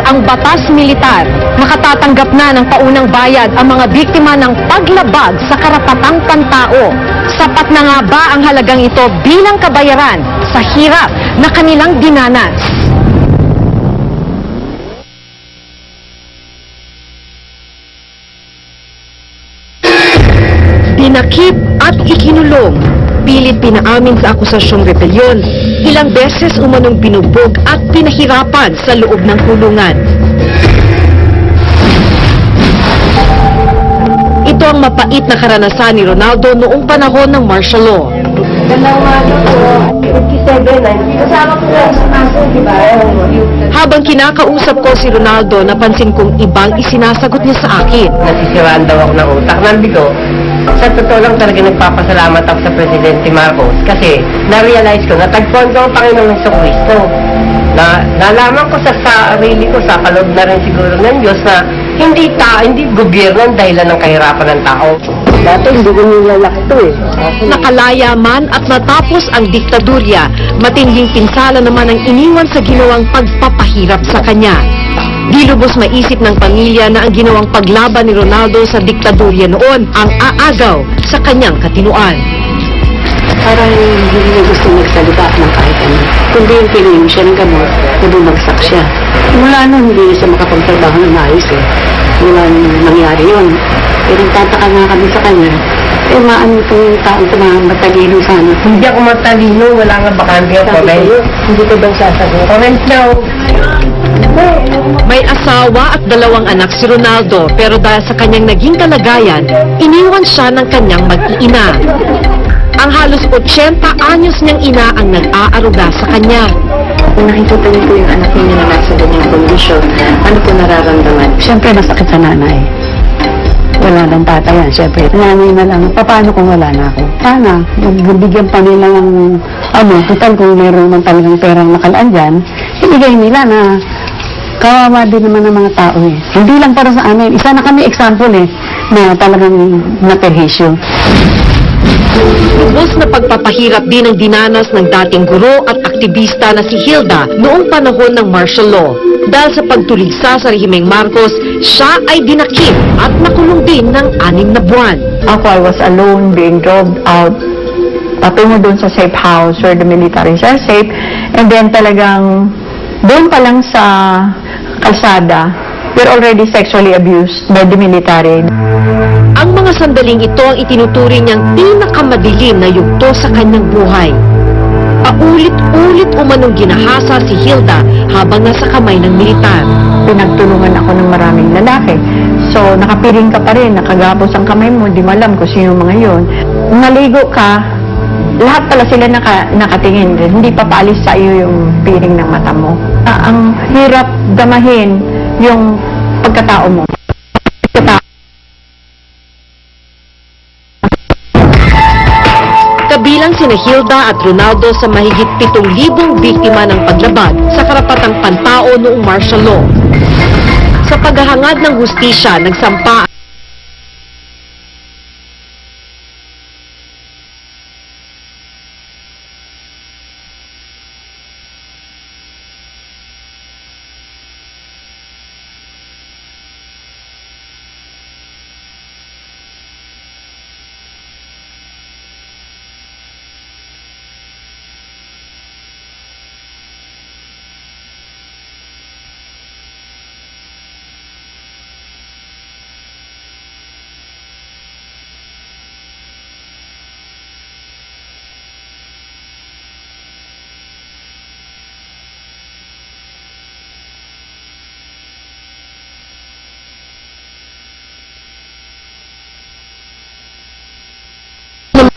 ang batas militar. Makatatanggap na ng paunang bayad ang mga biktima ng paglabag sa karapatang pantao. Sapat na nga ba ang halagang ito bilang kabayaran sa hirap na kanilang dinanas? Dinakip at ikinulong, pilit pinaamin sa akusasyong rebelyon, ilang beses umanong binugbog at pinahirapan sa loob ng kulungan. Ito ang mapait na karanasan ni Ronaldo noong panahon ng martial law. Kasama ko lang sa kaso, di ba? Habang kinakausap ko si Ronaldo, napansin kong ibang isinasagot niya sa akin. Nasisiraan daw ako ng utak. Nabi ko, sa totoo lang talaga nagpapasalamat ako sa Presidente Marcos kasi na-realize ko, natagpuan ko ang Panginoong Jesucristo. Nalaman ko sa sarili ko, sa kaloob na rin siguro ng Diyos na hindi gobyerno ang dahilan ng kahirapan ng tao. Dati hindi ko nilalak ito eh. Nakalaya man at matapos ang diktadurya, matinding pinsala naman ang iniwan sa ginawang pagpapahirap sa kanya. Di lubos maisip ng pamilya na ang ginawang paglaban ni Ronaldo sa diktadurya noon ang aagaw sa kanyang katinuan. Parang hindi niya gusto magsalita ng kahit ano. Kundi yung piliin siya ng gamot na bumagsak siya. Mula noon, hindi niya siya makapagtrabaho ng maayos eh. Mula nung nangyari yun. Pero tataka nga kami sa kanya. Maano itong taong matalino sana. Hindi ako matalino, wala nga bakante ako. Hindi ko daw sasagot. Comment daw. May asawa at 2 anak si Ronaldo, pero dahil sa kanyang naging kalagayan, iniwan siya ng kanyang mag-iina. Ang halos 80 anyos niyang ina ang nag-aaruga sa kanya. Kung nakikita niyo po yung anak niyo na nasa ganyang kondisyon, ano po nararamdaman? Siyempre masakit sa nanay. Wala nang tatay yan, siyempre. Nanay na lang, paano kung wala na ako? Sana, bigyan pa nila ng, total kung meron man talagang perang nakalaan dyan, ibigay nila na kawawa din naman ng mga tao eh. Hindi lang para sa amin. Isa na kami example eh, na talagang naperhisyo. Lubos na pagpapahirap din ang dinanas ng dating guro at aktivista na si Hilda noong panahon ng martial law. Dahil sa pagtuligsa sa rehimeng Marcos, siya ay dinakip at nakulong din ng 6 na buwan. Ako, I was alone being drugged out patungo doon sa safe house where the militaries are safe. And then talagang doon pa lang sa kalsada, we're already sexually abused by the military. Ang mga sandaling ito ang itinuturing niyang pinakamadilim na yugto sa kanyang buhay. Paulit-ulit umanong ginahasa si Hilda habang nasa kamay ng militar. Pinagtulungan ako ng maraming lalaki. So, nakapiring ka pa rin, nakagapos ang kamay mo, di mo alam kung sino mga yon. Maligo ka, lahat pala sila nakatingin. Hindi papaalis sa iyo yung piring ng mata mo. Ang hirap damahin yung pagkatao mo. Kabilang sina Hilda at Ronaldo sa mahigit 7,000 biktima ng paglabag sa karapatang pantao noong martial law. Sa paghahangad ng hustisya, nagsampa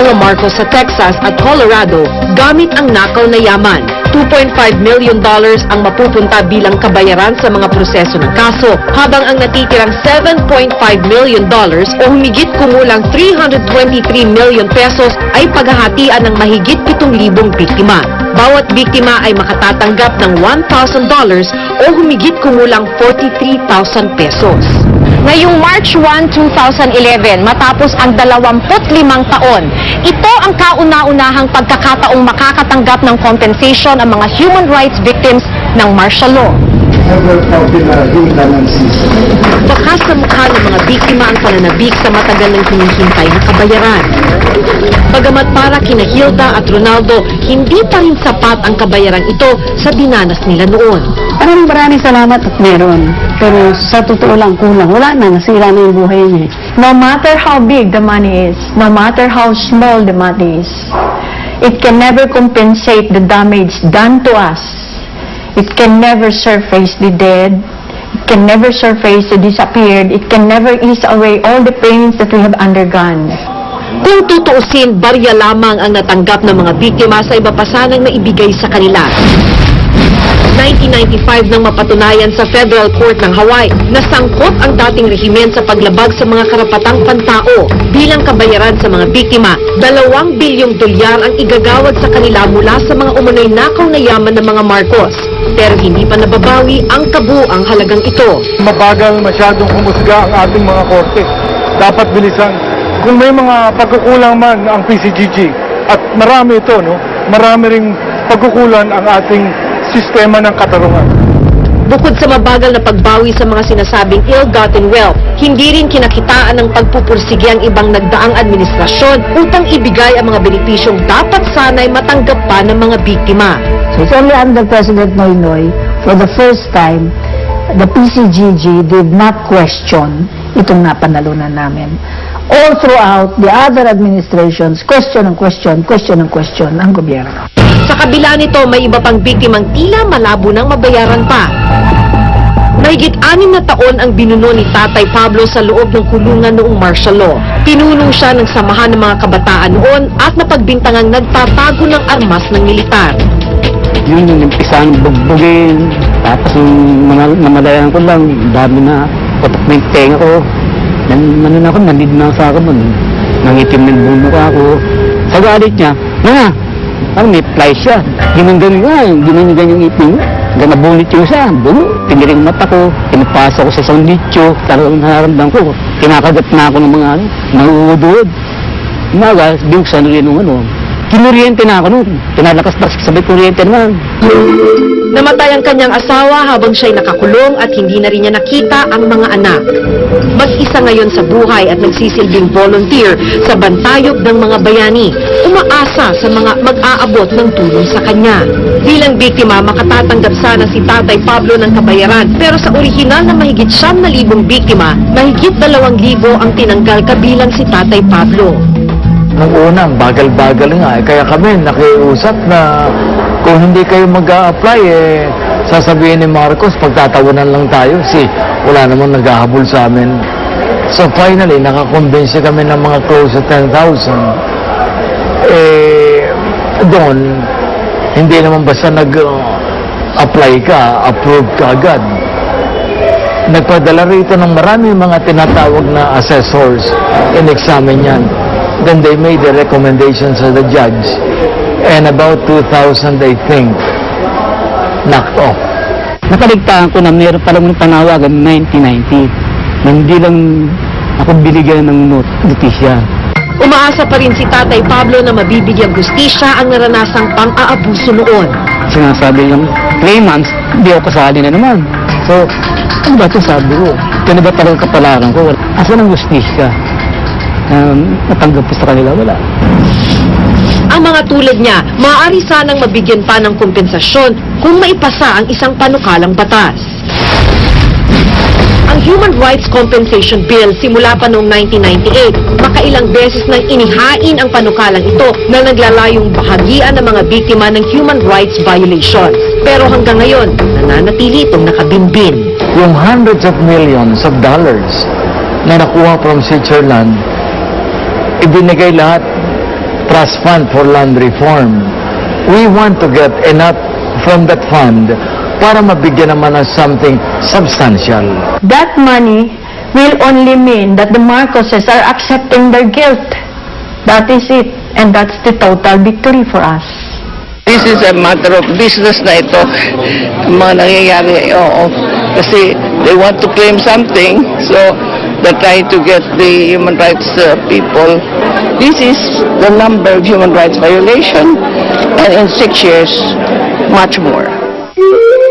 mga Marcos sa Texas at Colorado gamit ang nakaw na yaman. $2.5 million ang mapupunta bilang kabayaran sa mga proseso ng kaso, habang ang natitirang $7.5 million o humigit kumulang 323 million pesos ay paghahatian ng mahigit 7,000 biktima. Bawat biktima ay makatatanggap ng $1,000 o humigit kumulang 43,000 pesos. Ngayong March 1, 2011, matapos ang 25 taon, ito ang kauna-unahang pagkakataong makakatanggap ng compensation ang mga human rights victims ng martial law. never felt in a human system. Bakas sa mukha ng mga biktima ang pananabik sa matagal ng hinihintay na kabayaran. Bagamat para kina Hilda at Ronaldo, hindi pa rin sapat ang kabayaran ito sa dinanas nila noon. Maraming salamat at meron. Pero sa totoo lang, kulang. Wala na, nasira na yung buhay niya. No matter how big the money is, no matter how small the money is, it can never compensate the damage done to us. It can never surface the dead. It can never surface the disappeared. It can never ease away all the pains that we have undergone. Kung tutuusin, barya lamang ang natanggap ng mga biktima sa iba pa sanang naibigay sa kanila. 1995 nang mapatunayan sa Federal Court ng Hawaii na sangkot ang dating rehimen sa paglabag sa mga karapatang pantao bilang kabayaran sa mga biktima. 2 bilyong dolyar ang igagawad sa kanila mula sa mga umunoy nakaw na yaman ng mga Marcos. Pero hindi pa nababawi ang kabuang halagang ito. Mabagal masyadong humusga ang ating mga korte. Dapat bilisan. Kung may mga pagkukulang man ang PCGG, at marami ito, no? Marami ring pagkukulan ang ating sistema ng katarungan. Bukod sa mabagal na pagbawi sa mga sinasabing ill-gotten wealth, hindi rin kinakitaan ng pagpupursige ang ibang nagdaang administrasyon upang ibigay ang mga benepisyong dapat sana'y matanggap pa ng mga biktima. So it's only under President Noynoy, for the first time, the PCGG did not question itong napanalunan namin. All throughout the other administrations, question ang gobyerno. Sa kabila nito, may iba pang biktimang tila malabo nang mabayaran pa. Mahigit 6 na taon ang binuno ni Tatay Pablo sa loob ng kulungan noong martial law. Pinuno siya ng samahan ng mga kabataan noon at napagbintangang nagtatago ng armas ng militar. Yun yung umpisa ng bugbugin. Tapos yung mga namalayan ko lang, dami na patok na yung tenga ko. Nanon ako, nanid na sa akin. Nangitim ng buno ako. Sa galit niya, parang may fly siya. Ganun yung ipin. Hanggang nabunit yung siya. Piniring mata ko. Pinapasa ko sa isang nicho. Talagang nararamdam ko. Kinakagat na ako ng mga nauudod. Umaga, binuksan rin yung kinuryente na ako nun. Pinalakas na sabay kuryente naman. Namatay ang kanyang asawa habang siya'y nakakulong at hindi na rin niya nakita ang mga anak. Mag-isa ngayon sa buhay at nagsisilbing volunteer sa bantayog ng mga bayani, umaasa sa mga mag-aabot ng tulong sa kanya. Bilang biktima, makatatanggap sana si Tatay Pablo ng kabayaran, pero sa orihinal na mahigit 9,000 biktima, mahigit 2,000 ang tinanggal kabilang si Tatay Pablo. Nung una, bagal-bagal nga. Kaya kami nakiusap na kung hindi kayo mag-a-apply, sasabihin ni Marcos, pagtatawanan lang tayo. Wala namang naghahabol sa amin. So finally, nakakonvince kami ng mga close to 10,000. Doon, hindi naman basta nag-apply ka, approve ka agad. Nagpadala rito ng marami mga tinatawag na assessors, in-examine yan. Then they made the recommendations to the judge. And about 2,000, I think, knocked off. Nakaligtaan ko na mayroon palang panawagan 1990 na hindi lang ako binigyan ng notisya. Umaasa pa rin si Tatay Pablo na mabibigyang hustisya ang naranasang pang-aabuso noon. Sinasabi ng 3 months, hindi ako kasali na naman. So, ano ba ito sabi ko? Kaya ba talagang kapalaran ko? Asan ang hustisya? Natanggap ko sa kanila, wala. Ang mga tulad niya, maaari sanang mabigyan pa ng kompensasyon kung maipasa ang isang panukalang batas. Ang Human Rights Compensation Bill simula pa noong 1998, makailang beses nang inihain ang panukalang ito na naglalayong bahagian ng mga biktima ng human rights violations. Pero hanggang ngayon, nananatili itong nakabinbin. Yung hundreds of millions of dollars na nakuha from Switzerland, ibinigay lahat trust fund for land reform. We want to get enough from that fund para mabigyan naman ng something substantial. That money will only mean that the Marcoses are accepting their guilt. That is it. And that's the total victory for us. This is a matter of business na ito. Ang mga nangyayari, kasi they want to claim something, so they're trying to get the human rights people. This is the number of human rights violation, and in 6 years, much more.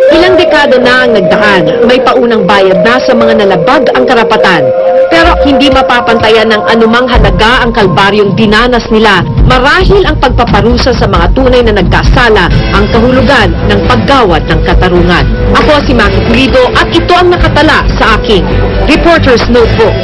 Ilang dekada na ang nagdaan, may paunang bayad na sa mga nalabag ang karapatan. Pero hindi mapapantayan ng anumang halaga ang kalbaryong dinanas nila marahil ang pagpaparusa sa mga tunay na nagkasala ang kahulugan ng paggawad ng katarungan. Ako si Maki Pulido at ito ang nakatala sa aking Reporter's Notebook.